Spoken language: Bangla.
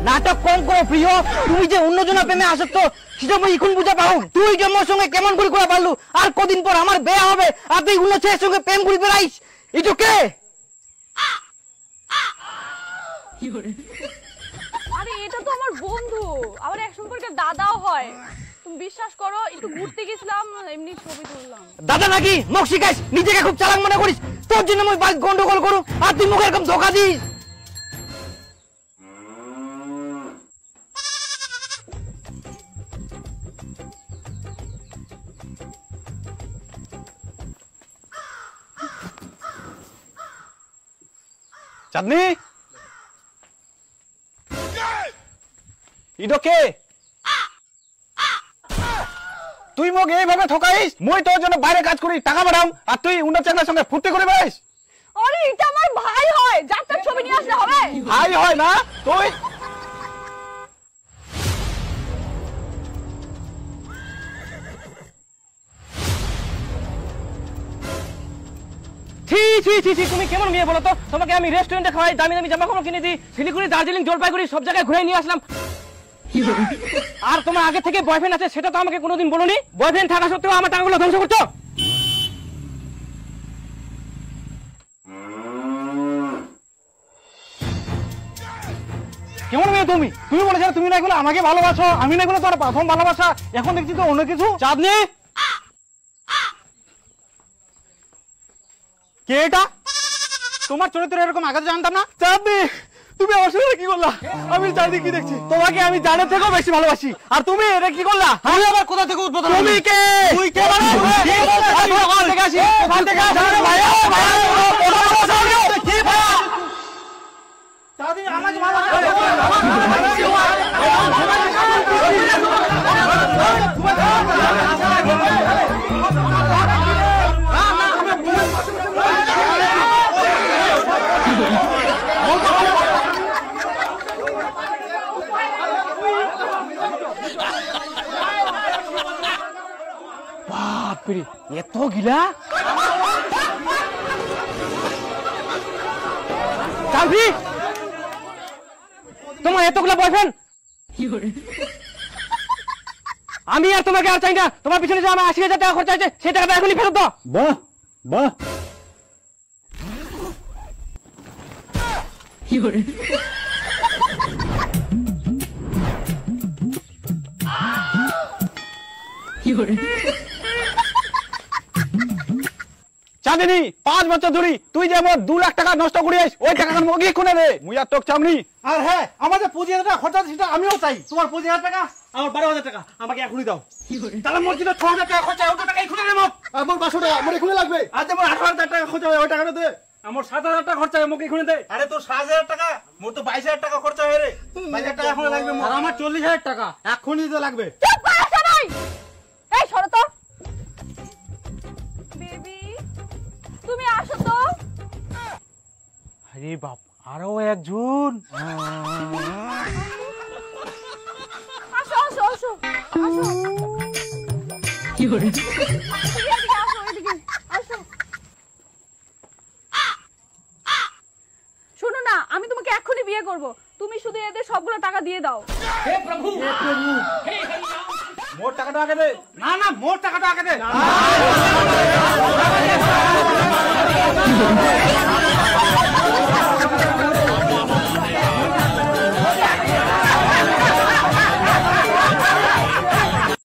নাটক কম করো প্রিয়, তুমি যে অন্যজনের প্রেমে আসক্ত সেটা আমি এখন বুঝে পাও। তুই যে মোর সঙ্গে কেমন করে করে পারলু, আর কদিন পর আমার বিয়ে হবে আর তুই অন্য ছেলের সঙ্গে প্রেম করে বেড়াইস, এটা কে? আরে এটা তো আমার বন্ধু, আমার এক সম্পর্কে দাদাও হয়। তুমি বিশ্বাস করো, একটু ঘুরতে গেছিলাম, এমনি ছবি তুললাম। দাদা নাকি? মুখ শিখাইস, নিজেকে খুব চালাক মনে করিস, তোর জন্য আমি বাইক গন্ডগোল করু আর তুই মুখে এরকম ধোকা দিস। চাঁদনি, ইডোকে তুই মোক এইভাবে ঠকাইস? মুই তোর জন্য বাইরে কাজ করি, টাকা পাঠাও, আর তুই অন্য ছেলের সঙ্গে ফুর্তি করে বেড়াইস? আরে এটা আমার ভাই হয়, যার তার ছবি নিয়ে আসলে হবে? ভাই হয় না তুই? তুমি কেমন মেয়ে বলো তো? তোমাকে আমি রেস্টুরেন্টে খাওয়াই, দামি দামি জামা কাপড় কিনে দিই, শিলিগুড়ি, দার্জিলিং, জলপাইগুড়ি সব জায়গায় ঘুরে নিয়ে আসলাম। আর তোমার আগে থেকে বয়ফ্রেন্ড আছে সেটা তো আমাকে কোনোদিন বলোনি। বয়ফ্রেন্ড থাকা সত্ত্বেও আমার টাকাগুলো ধ্বংস করছো। কেমন মেয়ে তুমি? তুমি বলেছিলে তুমি না এগুলো আমাকে ভালোবাসো, আমি না এগুলো তোমার প্রথম ভালোবাসা, এখন দেখছি তো অন্য কিছু। চাঁদনি, কে এটা? তোমার চরিত্র এরকম আগে জানতাম না। চাঁদনি, তুমি আমার সঙ্গে কি করলা? আমি চাঁদনি কি দেখছি, তোমাকে আমি জানের থেকেও বেশি ভালোবাসি, আর তুমি এটা কি করলা? আমি আবার কোথা থেকে উদ্বোধন? তুমি কে? তুই কে? আমি ওখান থেকে আসি, ওখান থেকে আসি। ভাইয়া কি ভাইয়া? চাঁদনি আমাকে বাপরে, এত গিলা? চাঁদনি, তোমার এতগুলা বয়ফ্রেন্ড? আমি আর তোমাকে আর চাই না। তোমার পিছনে যে আমার ৮০,০০০ টাকা খরচা আছে সেই টাকাটা এখনই ফেরত দাও। বাহ বাহ, চাঁদিনী ৫ বছর ধরে তুই যে আমার ২ লাখ টাকা নষ্ট করিস, ওই টাকা মুখ খুলে দে। মুই আর তোকে চামনি। আর হ্যাঁ, আমাদের ২৫,০০০ টাকা খরচা সেটা আমিও চাই। তোমার ২৫,০০০ টাকা, আমার ১২,০০০ টাকা আমাকে এখনই দাও। তাহলে মোট যেটা ৬,০০০ টাকা খরচা, ওই টাকা খুলে দে। আমার ৫০০ টাকা আমার এখনই লাগবে। আজ আমার ১৮,০০০ টাকা খরচা হয়, ওই টাকাটা দে। আমার ৭,০০০ টাকা খরচা হয়, আমাকে এখনই দে। আরে তোর ৭,০০০ টাকা, মোট তো ২২,০০০ টাকা খরচা হয় রে। ২২,০০০ টাকা এখন লাগবে। আর আমার ৪০,০০০ টাকা এখনই দিতে লাগবে। চুপ কর সবাই, এই সরো তো। বেবি তুমি আসো তো। আরে বাপ, আরো একজন। আসো আসো আসো আসো। কি করে? এদিকে আসো, এদিকে আসো। শোনো না, আমি তোমাকে এক্ষুনি বিয়ে করব, তুমি শুধু এদের সবগুলো টাকা দিয়ে দাও। হে প্রভু, হে প্রভু, হে হরি রাম। মোট টাকাটা আগে দে। না না, মোট টাকাটা আগে দে।